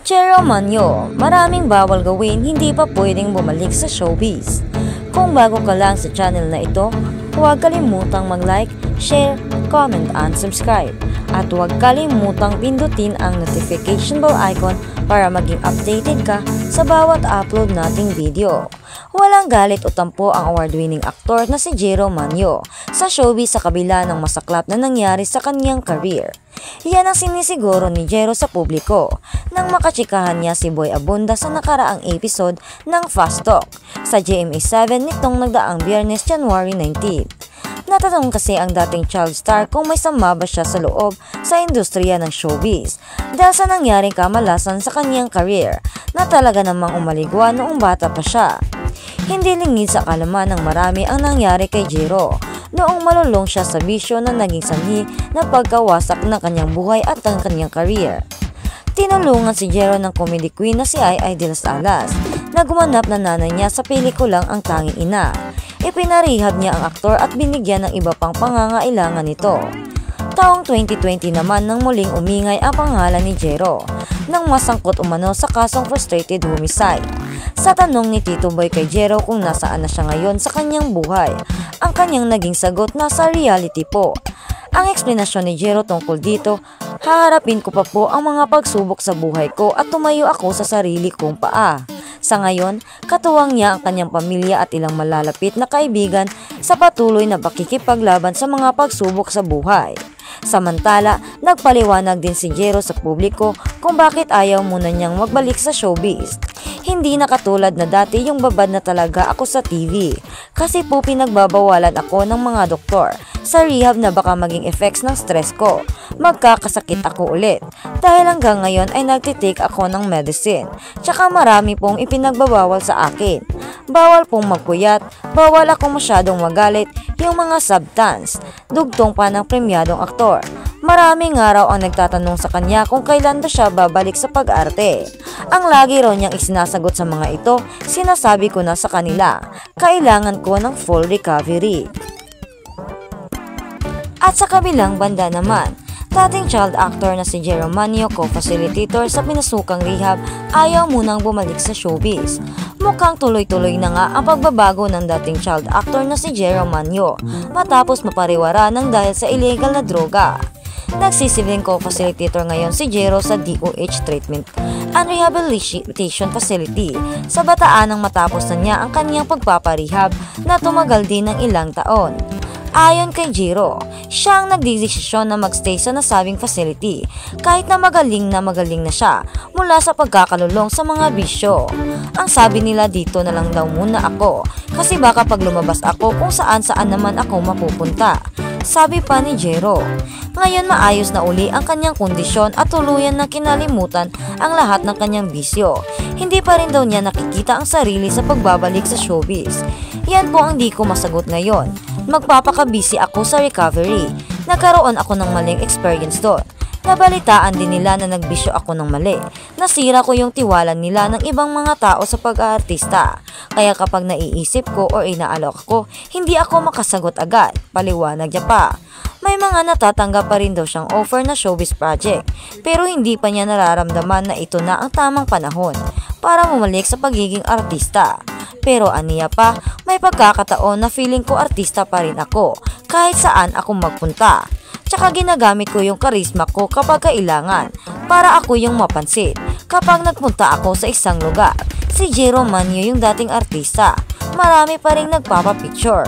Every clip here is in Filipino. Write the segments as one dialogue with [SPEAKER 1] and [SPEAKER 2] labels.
[SPEAKER 1] Chero Manyo, maraming bawal gawin, hindi pa pwedeng bumalik sa showbiz. Kung bago ka lang sa channel na ito, huwag kalimutang mag-like, share, comment, and subscribe. At huwag kalimutang pindutin ang notification bell icon para maging updated ka sa bawat upload nating video. Walang galit o tampo ang award-winning aktor na si Jero Manyo sa showbiz sa kabila ng masaklap na nangyari sa kanyang career. Yan ang sinisiguro ni Jero sa publiko nang makachikahan niya si Boy Abunda sa nakaraang episode ng Fast Talk sa GMA7 nitong nagdaang Biyernes, January 19. Natatanong kasi ang dating child star kung may sama ba siya sa loob sa industriya ng showbiz dahil sa nangyaring kamalasan sa kanyang career na talaga namang umaligwa noong bata pa siya. Hindi lingid sa kalaman ng marami ang nangyari kay Jero noong malulong siya sa bisyo na naging sanhi na pagkawasak ng kanyang buhay at ng kanyang career. Tinulungan si Jero ng comedy queen na si Ai de las Alas na gumanap na nanay niya sa pelikulang Ang Tanging Ina. Ipinarehab niya ang aktor at binigyan ng iba pang pangangailangan nito. Taong 2020 naman nang muling umingay ang pangalan ni Jero nang masangkot umano sa kasong frustrated homicide. Sa tanong ni Tito Boy kay Jero kung nasaan na siya ngayon sa kanyang buhay, ang kanyang naging sagot na sa reality po. Ang eksplanasyon ni Jero tungkol dito, haharapin ko pa po ang mga pagsubok sa buhay ko at tumayo ako sa sarili kong paa. Sa ngayon, katuwang niya ang kanyang pamilya at ilang malalapit na kaibigan sa patuloy na pakikipaglaban sa mga pagsubok sa buhay. Samantala, nagpaliwanag din si Jero sa publiko kung bakit ayaw muna niyang magbalik sa showbiz. Hindi na katulad na dati yung babad na talaga ako sa TV kasi po pinagbabawalan ako ng mga doktor sa rehab na baka maging effects ng stress ko. Magkakasakit ako ulit dahil hanggang ngayon ay nagtitake ako ng medicine. Tsaka marami pong ipinagbabawal sa akin. Bawal pong magpuyat, bawal ako masyadong magalit, yung mga substance. Dugtong pa ng premyadong aktor. Maraming araw ang nagtatanong sa kanya kung kailan ba siya babalik sa pag-arte. Ang lagi raw niyang isinasagot sa mga ito, sinasabi ko na sa kanila, kailangan ko ng full recovery. At sa kabilang banda naman, dating child actor na si Jero Manyo, co-facilitator sa pinasukang rehab, ayaw munang bumalik sa showbiz. Mukhang tuloy-tuloy na nga ang pagbabago ng dating child actor na si Jero Manyo matapos mapariwara ng dahil sa illegal na droga. Nagsisilbing co-facilitator ngayon si Jero sa DOH Treatment and Rehabilitation Facility sa Bataan nang matapos na niya ang kanyang pagpaparehab na tumagal din ng ilang taon. Ayon kay Jero, siya ang nagdesisyon na magstay sa nasabing facility kahit na magaling na siya mula sa pagkakalulong sa mga bisyo. Ang sabi nila dito na lang daw muna ako kasi baka pag lumabas ako kung saan-saan naman ako mapupunta. Sabi pa ni Jero. Ngayon maayos na uli ang kanyang kondisyon at tuluyan na kinalimutan ang lahat ng kanyang bisyo. Hindi pa rin daw niya nakikita ang sarili sa pagbabalik sa showbiz. Yan po ang di ko masagot ngayon. Magpapakabisi ako sa recovery. Nagkaroon ako ng maling experience doon. Nabalitaan din nila na nagbisyo ako ng mali. Nasira ko yung tiwala nila ng ibang mga tao sa pag-aartista. Kaya kapag naiisip ko o inaalok ko, hindi ako makasagot agad. Paliwanag niya pa. May mga natatanggap pa rin daw siyang offer na showbiz project. Pero hindi pa niya nararamdaman na ito na ang tamang panahon para bumalik sa pagiging artista. Pero aniya pa, may pagkakataon na feeling ko artista pa rin ako kahit saan ako magpunta. Tsaka ginagamit ko yung karisma ko kapag kailangan para ako yung mapansin kapag nagpunta ako sa isang lugar. Si Jero Manyo yung dating artista. Marami pa rin nagpapapicture.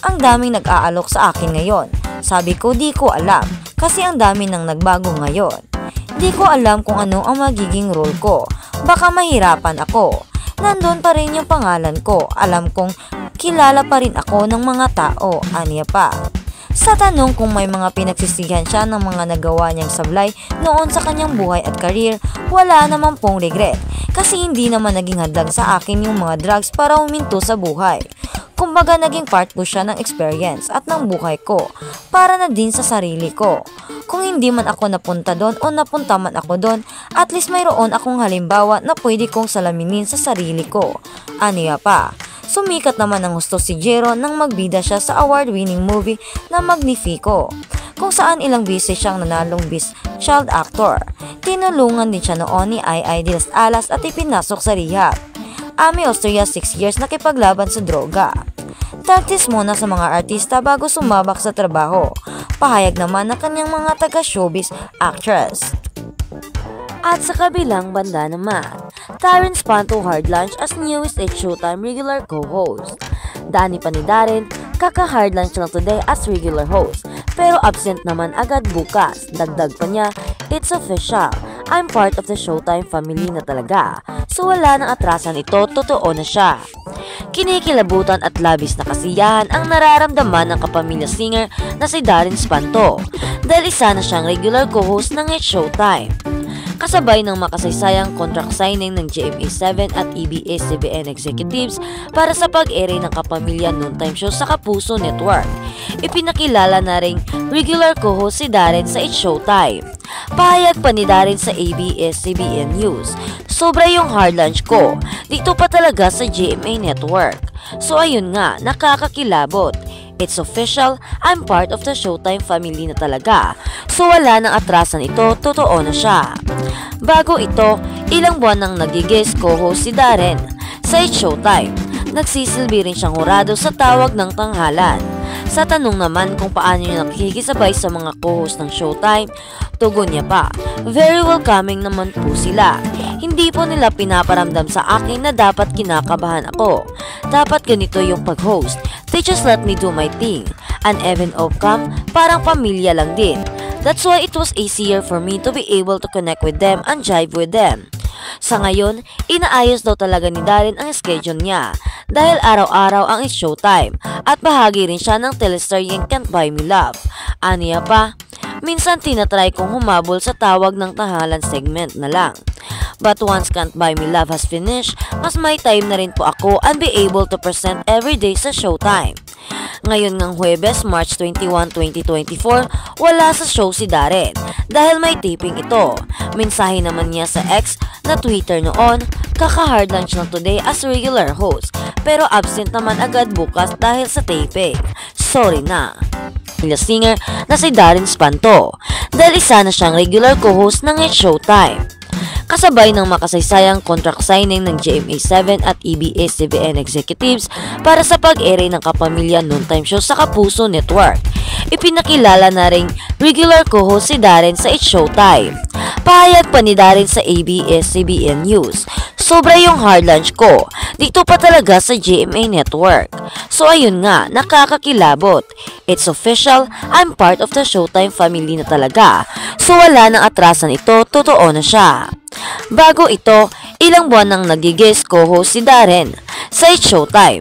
[SPEAKER 1] Ang daming nag-aalok sa akin ngayon. Sabi ko di ko alam kasi ang dami nang nagbago ngayon. Di ko alam kung ano ang magiging role ko. Baka mahirapan ako. Nandun pa rin yung pangalan ko. Alam kong kilala pa rin ako ng mga tao. Aniya pa. Sa tanong kung may mga pinagsisihan siya ng mga nagawa niyang sablay noon sa kanyang buhay at career, wala naman pong regret. Kasi hindi naman naging hadlang sa akin yung mga drugs para huminto sa buhay. Kumbaga naging part po siya ng experience at ng buhay ko para na din sa sarili ko. Kung hindi man ako napunta doon o napunta man ako doon, at least mayroon akong halimbawa na pwede kong salaminin sa sarili ko. Aniya pa. Sumikat naman ng gusto si Jero nang magbida siya sa award-winning movie na Magnifico. kung saan ilang beses siyang nanalong Best Child Actor. Tinulungan din siya noon ni Ai de las Alas at ipinasok sa rehab. Ami Austria 6 years nakipaglaban sa droga. Tagtis muna sa mga artista bago sumabak sa trabaho. Pahayag naman ng kanyang mga taga-showbiz actress. At sa kabilang banda naman, Darren Espanto hard lunch as newest at Showtime regular co-host. Dani pa ni Darren, kaka-hard lunch lang today as regular host, pero absent naman agad bukas. Dagdag pa niya, it's official, I'm part of the Showtime family na talaga. So wala nang atrasan ito, totoo na siya. Kinikilabutan at labis na kasiyahan ang nararamdaman ng kapamilya singer na si Darren Espanto dahil isa na siyang regular co-host ng It's Showtime. Kasabay ng makasaysayang contract signing ng GMA7 at ABS-CBN executives para sa pag-ere ng Kapamilya Noontime Show sa Kapuso Network. Ipinakilala na ring regular co-host si Darren sa It's Showtime. Pahayag pa ni Darren sa ABS-CBN News, sobra yung hard lunch ko, dito pa talaga sa GMA Network. So ayun nga, nakakakilabot. It's official, I'm part of the Showtime family na talaga. So wala nang atrasan ito, totoo na siya. Bago ito, ilang buwan nang nagigest co-host si Darren sa It's Showtime. Nagsisilbi rin siyang hurado sa tawag ng tanghalan. Sa tanong naman kung paano niya nakikisabay sa mga co-host ng Showtime, tugon niya pa, very welcoming naman po sila. Hindi po nila pinaparamdam sa akin na dapat kinakabahan ako. Dapat ganito yung pag-host. They just let me do my thing. An even outcome, parang pamilya lang din. That's why it was easier for me to be able to connect with them and jive with them. Sa ngayon, inaayos daw talaga ni Darren ang schedule niya dahil araw-araw ang It's Showtime at bahagi rin siya ng teleseryeng Can't Buy Me Love. Aniya pa, minsan tinatry kong humabol sa tawag ng tahalan segment na lang. But once Can't Buy Me Love has finished, mas may time na rin po ako and be able to present every day sa Showtime. Ngayon ngang Huwebes, March 21, 2024, wala sa show si Darren dahil may taping ito. Mensahe naman niya sa X na Twitter noon, kaka-hard lunch lang today as regular host pero absent naman agad bukas dahil sa taping. Sorry na. Singer na si Darren Espanto dahil isa na siyang regular co-host ng It's Showtime. Kasabay ng makasaysayang contract signing ng GMA7 at ABS-CBN executives para sa pag-ere ng Kapamilya Noontime Show sa Kapuso Network. Ipinakilala na ring regular co-host si Darren sa It's Showtime. Pahayag pa ni Darren sa ABS-CBN News, sobra yung hard lunch ko, dito pa talaga sa GMA Network. So ayun nga, nakakakilabot. It's official, I'm part of the Showtime family na talaga. So wala nang atrasan ito, totoo na siya. Bago ito, ilang buwan nang nagigest co-host si Darren sa It's Showtime.